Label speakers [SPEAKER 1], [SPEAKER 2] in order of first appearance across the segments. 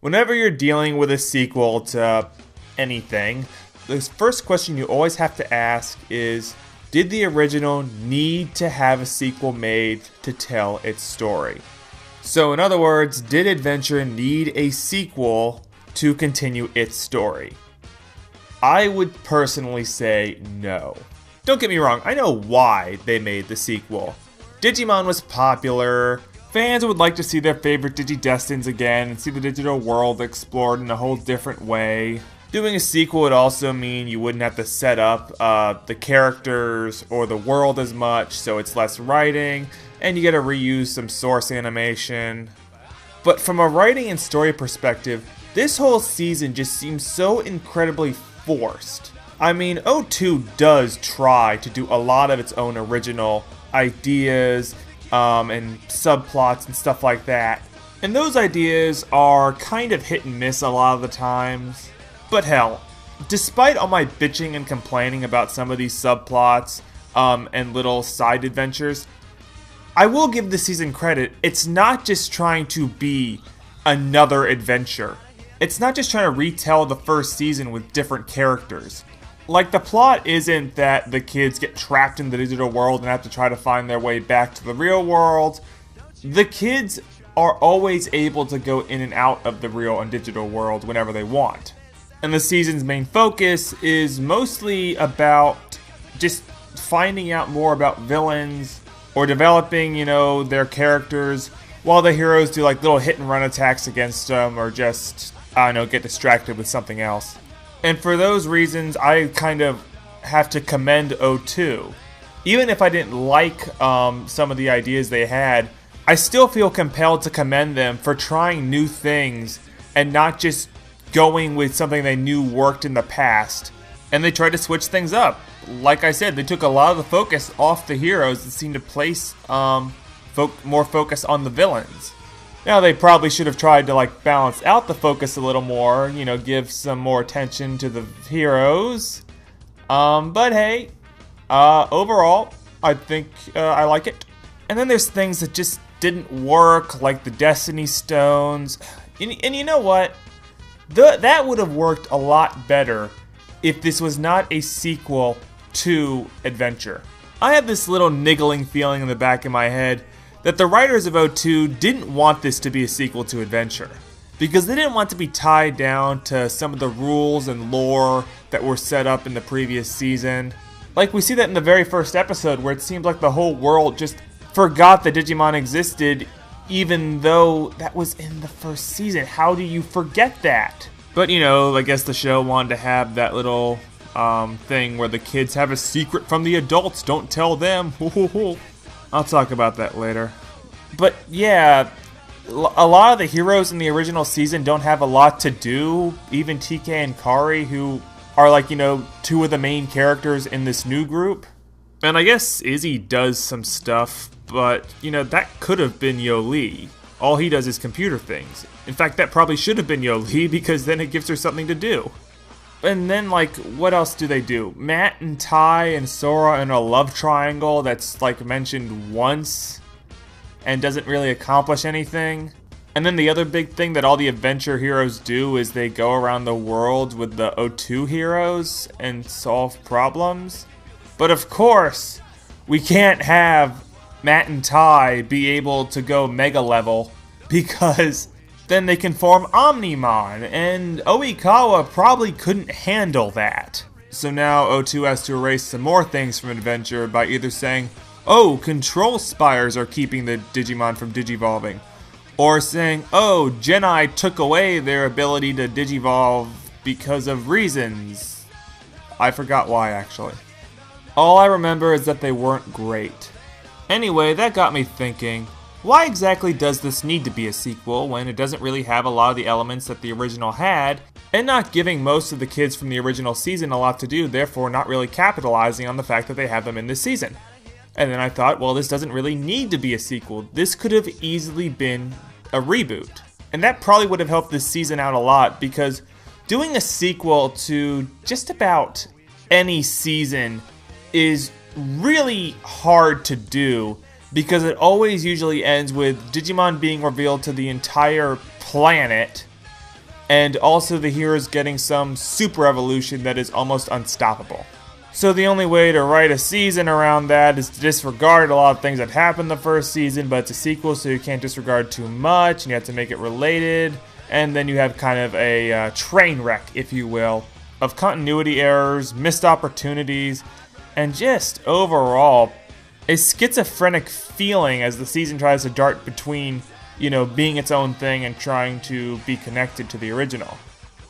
[SPEAKER 1] Whenever you're dealing with a sequel to anything, the first question you always have to ask is, did the original need to have a sequel made to tell its story? So in other words, did Adventure need a sequel to continue its story? I would personally say no. Don't get me wrong, I know why they made the sequel. Digimon was popular. Fans would like to see their favorite Digidestins again and see the digital world explored in a whole different way. Doing a sequel would also mean you wouldn't have to set up the characters or the world as much, so it's less writing, and you get to reuse some source animation. But from a writing and story perspective, this whole season just seems so incredibly forced. I mean, O2 does try to do a lot of its own original ideas and subplots and stuff like that. And those ideas are kind of hit and miss a lot of the times. But hell, despite all my bitching and complaining about some of these subplots and little side adventures, I will give this season credit. It's not just trying to be another adventure. It's not just trying to retell the first season with different characters. Like, the plot isn't that the kids get trapped in the digital world and have to try to find their way back to the real world. The kids are always able to go in and out of the real and digital world whenever they want. And the season's main focus is mostly about just finding out more about villains or developing, their characters while the heroes do like little hit and run attacks against them or just, get distracted with something else. And for those reasons, I kind of have to commend O2. Even if I didn't like some of the ideas they had, I still feel compelled to commend them for trying new things and not just going with something they knew worked in the past. And they tried to switch things up. Like I said, they took a lot of the focus off the heroes and seemed to place more focus on the villains. Now, they probably should have tried to balance out the focus a little more, give some more attention to the heroes. But hey, overall, I think I like it. And then there's things that just didn't work, like the Destiny Stones. And you know what? That would have worked a lot better if this was not a sequel to Adventure. I have this little niggling feeling in the back of my head that the writers of O2 didn't want this to be a sequel to Adventure, because they didn't want to be tied down to some of the rules and lore that were set up in the previous season. Like, we see that in the very first episode, where it seems like the whole world just forgot that Digimon existed, even though that was in the first season. How do you forget that? But I guess the show wanted to have that little thing where the kids have a secret from the adults, don't tell them. I'll talk about that later. But yeah, a lot of the heroes in the original season don't have a lot to do. Even TK and Kari, who are two of the main characters in this new group. And I guess Izzy does some stuff, but that could have been Yoli. All he does is computer things. In fact, that probably should have been Yoli, because then it gives her something to do. And then, what else do they do? Matt and Ty and Sora in a love triangle that's, mentioned once and doesn't really accomplish anything. And then the other big thing that all the adventure heroes do is they go around the world with the O2 heroes and solve problems. But of course, we can't have Matt and Ty be able to go mega level, because then they can form Omnimon, and Oikawa probably couldn't handle that. So now O2 has to erase some more things from Adventure by either saying, oh, control spires are keeping the Digimon from digivolving, or saying, oh, Geni took away their ability to digivolve because of reasons. I forgot why, actually. All I remember is that they weren't great. Anyway, that got me thinking, why exactly does this need to be a sequel when it doesn't really have a lot of the elements that the original had, and not giving most of the kids from the original season a lot to do, therefore not really capitalizing on the fact that they have them in this season? And then I thought, well, this doesn't really need to be a sequel. This could have easily been a reboot. And that probably would have helped this season out a lot, because doing a sequel to just about any season is really hard to do, because it always usually ends with Digimon being revealed to the entire planet, and also the heroes getting some super evolution that is almost unstoppable. So the only way to write a season around that is to disregard a lot of things that happened the first season, but it's a sequel, so you can't disregard too much, and you have to make it related, and then you have kind of a train wreck, if you will, of continuity errors, missed opportunities, and just overall a schizophrenic feeling as the season tries to dart between, being its own thing and trying to be connected to the original.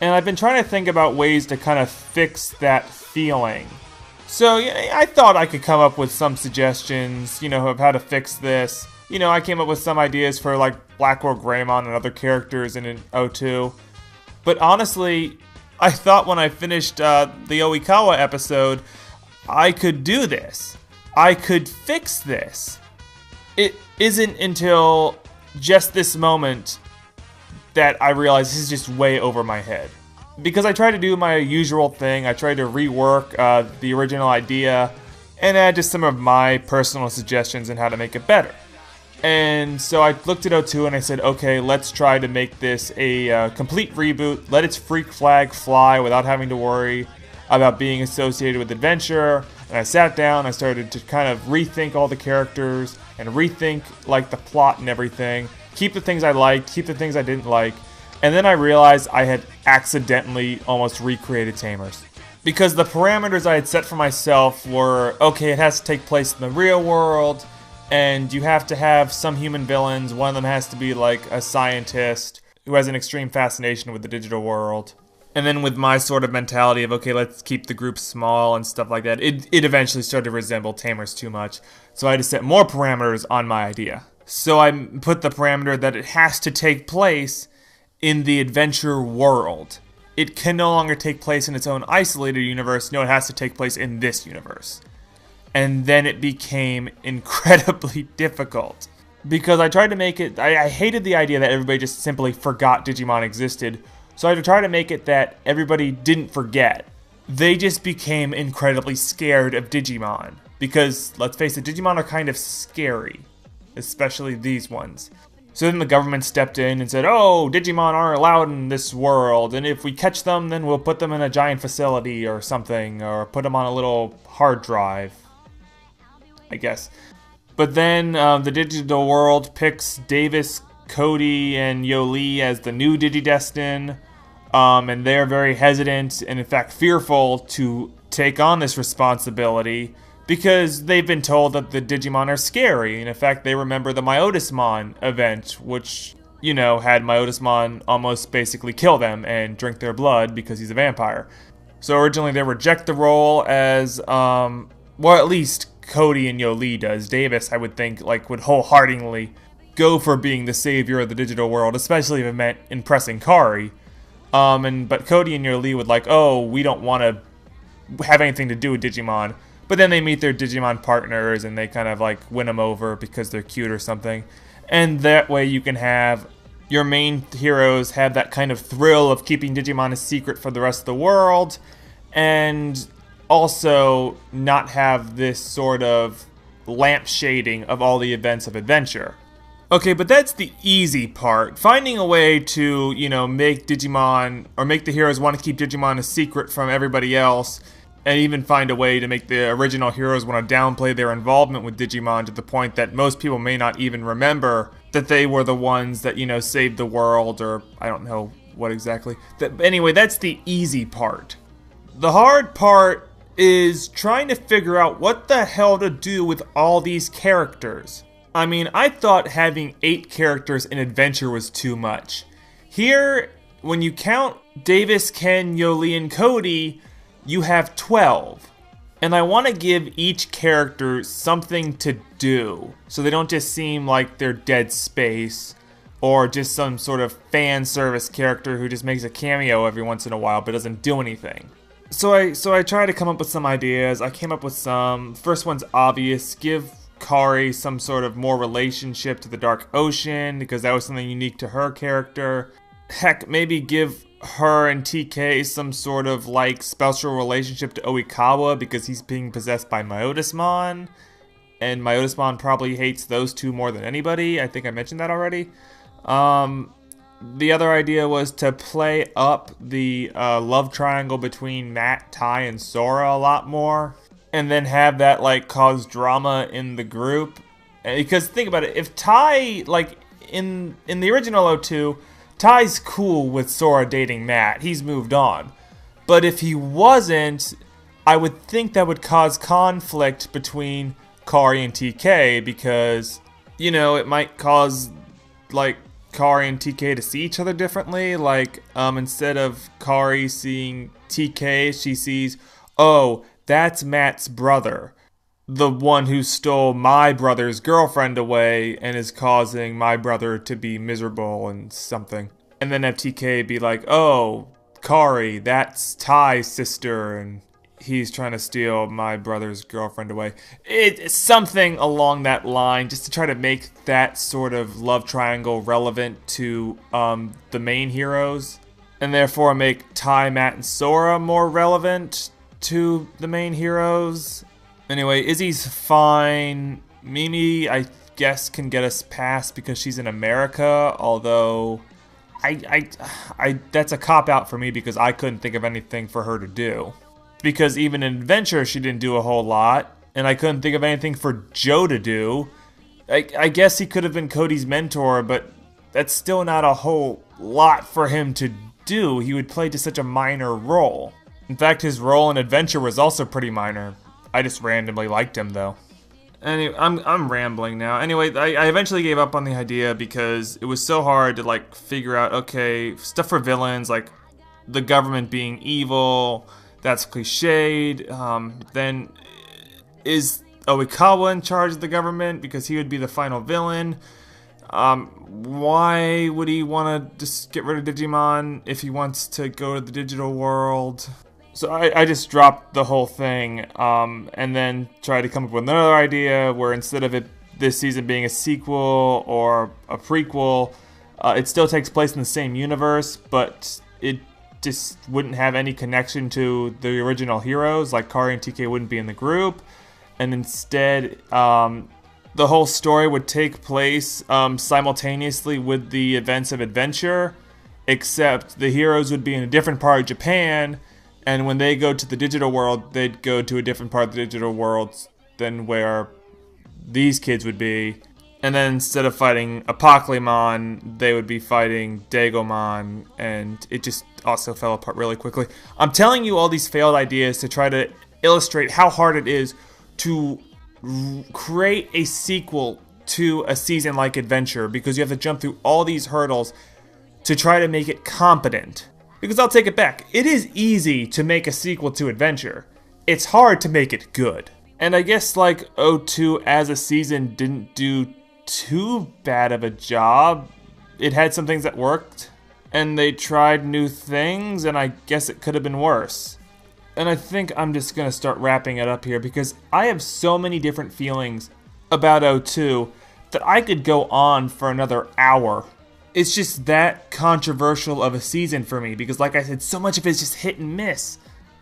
[SPEAKER 1] And I've been trying to think about ways to kind of fix that feeling. So I thought I could come up with some suggestions, of how to fix this. I came up with some ideas for like Blackwell Greymon and other characters in 02. But honestly, I thought when I finished the Oikawa episode, I could do this. I could fix this. It isn't until just this moment that I realized this is just way over my head. Because I tried to do my usual thing, I tried to rework the original idea and add just some of my personal suggestions on how to make it better. And so I looked at O2 and I said, okay, let's try to make this a complete reboot, let its freak flag fly without having to worry about being associated with adventure. And I sat down, I started to kind of rethink all the characters and rethink like the plot and everything, keep the things I liked, keep the things I didn't like. And then I realized I had accidentally almost recreated Tamers. Because the parameters I had set for myself were, okay, it has to take place in the real world, and you have to have some human villains. One of them has to be like a scientist who has an extreme fascination with the digital world. And then with my sort of mentality of, okay, let's keep the group small and stuff like that, it eventually started to resemble Tamers too much. So I had to set more parameters on my idea. So I put the parameter that it has to take place in the adventure world. It can no longer take place in its own isolated universe. No, it has to take place in this universe. And then it became incredibly difficult. Because I tried to make it, I hated the idea that everybody just simply forgot Digimon existed. So I had to try to make it that everybody didn't forget. They just became incredibly scared of Digimon. Because, let's face it, Digimon are kind of scary. Especially these ones. So then the government stepped in and said, oh, Digimon aren't allowed in this world, and if we catch them, then we'll put them in a giant facility or something, or put them on a little hard drive, I guess. But then the digital world picks Davis, Cody, and Yoli as the new Digidestin, and they're very hesitant and in fact fearful to take on this responsibility, because they've been told that the Digimon are scary, and in fact they remember the Myotismon event, which, had Myotismon almost basically kill them and drink their blood because he's a vampire. So originally they reject the role as, well, at least Cody and Yoli does. Davis, I would think, would wholeheartedly go for being the savior of the digital world, especially if it meant impressing Kari. But Cody and Yoli would oh, we don't want to have anything to do with Digimon. But then they meet their Digimon partners and they kind of win them over because they're cute or something. And that way you can have your main heroes have that kind of thrill of keeping Digimon a secret for the rest of the world. And also not have this sort of lampshading of all the events of adventure. Okay, but that's the easy part. Finding a way to, make Digimon, or make the heroes want to keep Digimon a secret from everybody else, and even find a way to make the original heroes want to downplay their involvement with Digimon to the point that most people may not even remember that they were the ones that, saved the world, or I don't know what exactly. Anyway, that's the easy part. The hard part is trying to figure out what the hell to do with all these characters. I mean, I thought having 8 characters in Adventure was too much. Here, when you count Davis, Ken, Yoli, and Cody, you have 12. And I want to give each character something to do, so they don't just seem like they're dead space, or just some sort of fan service character who just makes a cameo every once in a while but doesn't do anything. So I tried to come up with some ideas. I came up with some. First one's obvious. Give Kari some sort of more relationship to the Dark Ocean, because that was something unique to her character. Heck, maybe give her and TK some sort of special relationship to Oikawa, because he's being possessed by Myotismon, and Myotismon probably hates those two more than anybody. I think I mentioned that already. The other idea was to play up the love triangle between Matt, Tai, and Sora a lot more, and then have that like cause drama in the group. Because think about it, if Tai, like in the original O2, Tai's cool with Sora dating Matt. He's moved on. But if he wasn't, I would think that would cause conflict between Kari and TK because, you know, it might cause like Kari and TK to see each other differently. Like, instead of Kari seeing TK, she sees, oh, that's Matt's brother. The one who stole my brother's girlfriend away and is causing my brother to be miserable and something. And then have TK be like, oh, Kari, that's Ty's sister, and he's trying to steal my brother's girlfriend away. It's something along that line, just to try to make that sort of love triangle relevant to the main heroes, and therefore make Ty, Matt, and Sora more relevant to the main heroes. Anyway, Izzy's fine. Mimi, I guess, can get us past because she's in America, although that's a cop-out for me because I couldn't think of anything for her to do. Because even in Adventure, she didn't do a whole lot, and I couldn't think of anything for Joe to do. I guess he could have been Cody's mentor, but that's still not a whole lot for him to do. He would play just such a minor role. In fact, his role in Adventure was also pretty minor. I just randomly liked him, though. Anyway, I'm rambling now. Anyway, I eventually gave up on the idea because it was so hard to, like, figure out, okay, stuff for villains, like the government being evil, that's cliched. Then is Oikawa in charge of the government because he would be the final villain? Why would he want to just get rid of Digimon if he wants to go to the digital world? So I just dropped the whole thing, and then tried to come up with another idea where instead of this season being a sequel or a prequel, it still takes place in the same universe, but it just wouldn't have any connection to the original heroes, like Kari and TK wouldn't be in the group, and instead the whole story would take place simultaneously with the events of Adventure, except the heroes would be in a different part of Japan, and when they go to the digital world, they'd go to a different part of the digital world than where these kids would be. And then instead of fighting Apocalypse, they would be fighting Dagomon, and it just also fell apart really quickly. I'm telling you all these failed ideas to try to illustrate how hard it is to create a sequel to a season like Adventure, because you have to jump through all these hurdles to try to make it competent. Because I'll take it back, it is easy to make a sequel to Adventure. It's hard to make it good. And I guess like O2 as a season didn't do too bad of a job. It had some things that worked, and they tried new things, and I guess it could have been worse. And I think I'm just going to start wrapping it up here because I have so many different feelings about O2 that I could go on for another hour. It's just that controversial of a season for me because, like I said, so much of it is just hit and miss.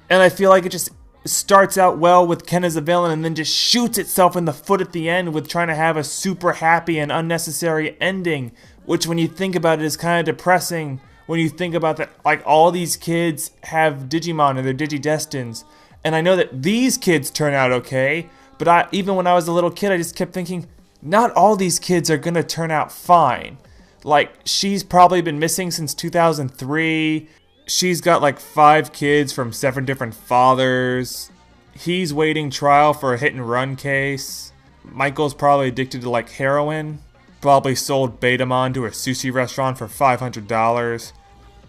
[SPEAKER 1] And I feel like it just starts out well with Ken as a villain and then just shoots itself in the foot at the end with trying to have a super happy and unnecessary ending, which when you think about it is kind of depressing when you think about that, like all these kids have Digimon and they're Digidestins. And I know that these kids turn out okay, but even when I was a little kid, I just kept thinking, not all these kids are going to turn out fine. Like, she's probably been missing since 2003. She's got like 5 kids from 7 different fathers. He's waiting trial for a hit and run case. Michael's probably addicted to like heroin. Probably sold Betamon to a sushi restaurant for $500.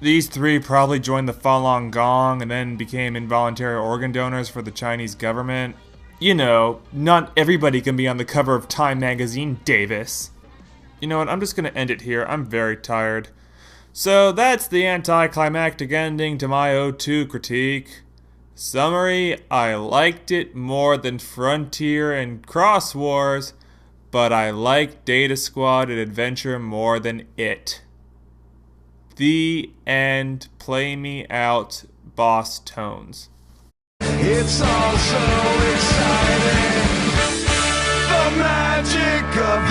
[SPEAKER 1] These 3 probably joined the Falun Gong and then became involuntary organ donors for the Chinese government. You know, not everybody can be on the cover of Time magazine, Davis. You know what, I'm just going to end it here. I'm very tired. So that's the anticlimactic ending to my O2 critique. Summary, I liked it more than Frontier and Cross Wars, but I liked Data Squad and Adventure more than it. The end. Play me out, Boss Tones.
[SPEAKER 2] It's all so exciting. The magic of